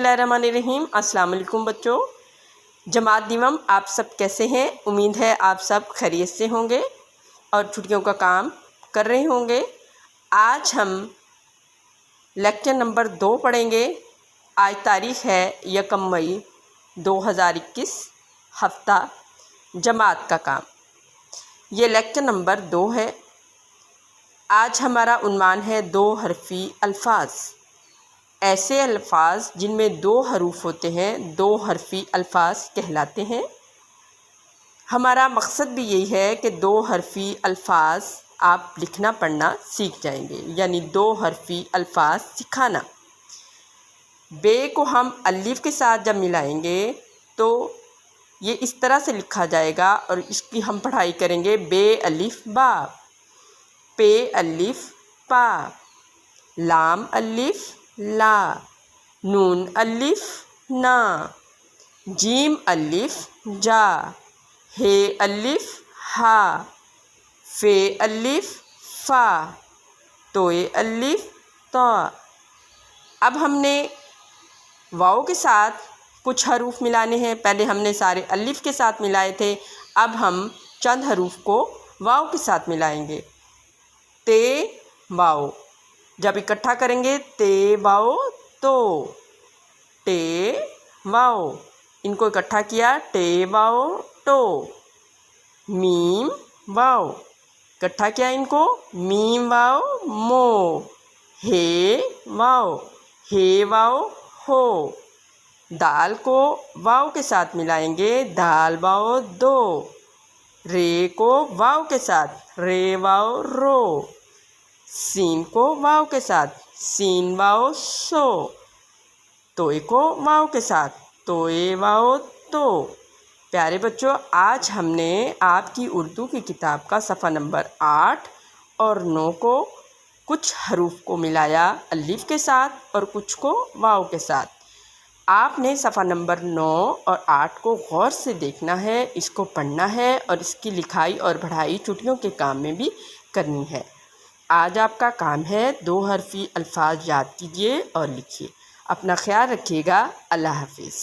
बिस्मिल्लाहिर्रहमानिर्रहीम। अस्सलाम वालेकुम बच्चों। जमात दिवम आप सब कैसे हैं? उम्मीद है आप सब खैरियत से होंगे और छुट्टियों का काम कर रहे होंगे। आज हम लेक्चर नंबर 2 पढ़ेंगे। आज तारीख़ है 1 मई 2021, हफ्ता जमात का काम। ये लेक्चर नंबर 2 है। आज हमारा उन्वान है 2 हरफ़ी अल्फाज। ऐसे अल्फाज जिनमें 2 हरूफ होते हैं 2 हरफ़ी अल्फाज कहलाते हैं। हमारा मकसद भी यही है कि 2 हरफ़ी अल्फाज आप लिखना पढ़ना सीख जाएंगे, यानी 2 हरफ़ी अल्फाज सिखाना। बे को हम अलिफ के साथ जब मिलाएंगे तो ये इस तरह से लिखा जाएगा और इसकी हम पढ़ाई करेंगे। बे अलिफ बा, पे अलिफ पा, लाम अलिफ ला, नून अलिफ ना, जीम अलिफ जा, हे अलिफ हा, फे अलिफ फा, तोए अलिफ ता। अब हमने वाव के साथ कुछ हरूफ मिलाने हैं। पहले हमने सारे अलिफ के साथ मिलाए थे, अब हम चंद हरूफ को वाव के साथ मिलाएंगे। ते वाव जब इकट्ठा करेंगे ते वाव तो, टे वाव इनको इकट्ठा किया टे वाव टो, मीम वाव इकट्ठा किया इनको मीम वाव मो, हे वाव हो। दाल को वाव के साथ मिलाएंगे दाल वाव दो, रे को वाव के साथ रे वाव रो, सीन को वाव के साथ सीन वाव सो, तोए को वाव के साथ तोए वाव तो। प्यारे बच्चों, आज हमने आपकी उर्दू की किताब का सफ़ा नंबर 8 और 9 को कुछ हरूफ को मिलाया अलिफ के साथ और कुछ को वाव के साथ। आपने सफ़ा नंबर 9 और 8 को गौर से देखना है, इसको पढ़ना है और इसकी लिखाई और पढ़ाई छुट्टियों के काम में भी करनी है। आज आपका काम है 2 हरफ़ी अल्फाज याद कीजिए और लिखिए। अपना ख्याल रखिएगा। अल्लाह हाफिज़।